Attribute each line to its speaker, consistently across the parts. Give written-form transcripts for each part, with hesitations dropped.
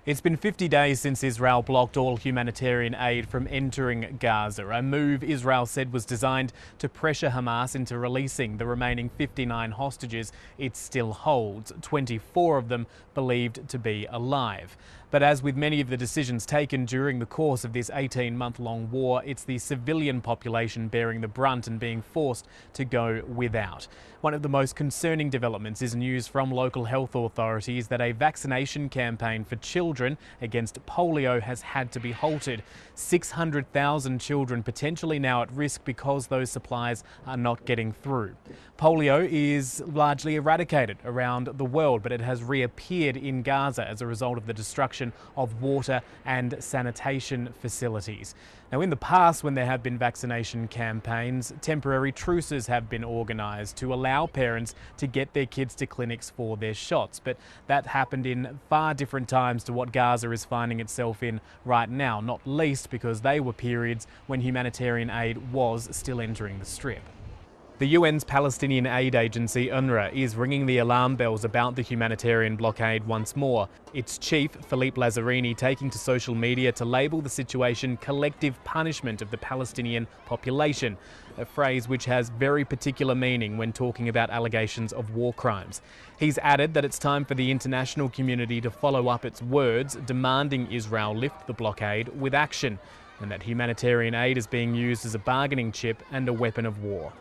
Speaker 1: It's been 50 days since Israel blocked all humanitarian aid from entering Gaza, a move Israel said was designed to pressure Hamas into releasing the remaining 59 hostages it still holds, 24 of them believed to be alive. But as with many of the decisions taken during the course of this 18-month-long war, it's the civilian population bearing the brunt and being forced to go without. One of the most concerning developments is news from local health authorities that a vaccination campaign for children against polio has had to be halted. 600,000 children potentially now at risk because those supplies are not getting through. Polio is largely eradicated around the world, but it has reappeared in Gaza as a result of the destruction of water and sanitation facilities. Now, in the past, when there have been vaccination campaigns, temporary truces have been organised to allow parents to get their kids to clinics for their shots. But that happened in far different times to what Gaza is finding itself in right now, not least because they were periods when humanitarian aid was still entering the Strip. The UN's Palestinian aid agency, UNRWA, is ringing the alarm bells about the humanitarian blockade once more. Its chief, Philippe Lazzarini, taking to social media to label the situation collective punishment of the Palestinian population, a phrase which has very particular meaning when talking about allegations of war crimes. He's added that it's time for the international community to follow up its words, demanding Israel lift the blockade with action, and that humanitarian aid is being used as a bargaining chip and a weapon of war.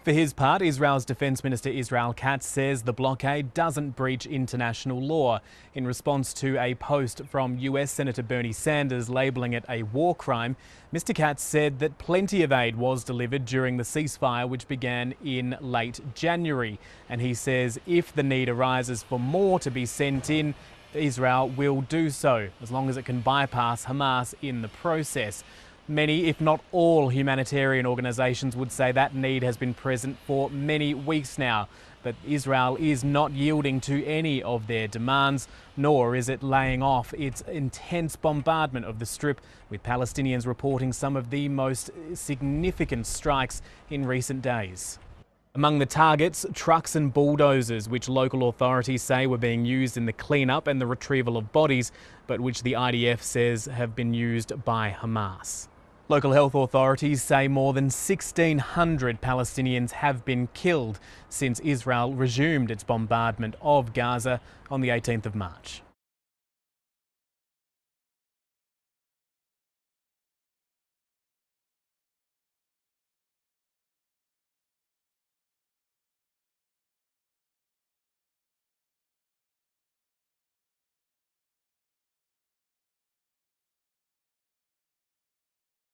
Speaker 1: For his part, Israel's Defence Minister Israel Katz says the blockade doesn't breach international law. In response to a post from US Senator Bernie Sanders labelling it a war crime, Mr Katz said that plenty of aid was delivered during the ceasefire which began in late January. And he says if the need arises for more to be sent in, Israel will do so, as long as it can bypass Hamas in the process. Many, if not all, humanitarian organisations would say that need has been present for many weeks now. But Israel is not yielding to any of their demands, nor is it laying off its intense bombardment of the Strip, with Palestinians reporting some of the most significant strikes in recent days. Among the targets, trucks and bulldozers, which local authorities say were being used in the clean-up and the retrieval of bodies, but which the IDF says have been used by Hamas. Local health authorities say more than 1,600 Palestinians have been killed since Israel resumed its bombardment of Gaza on the 18th of March.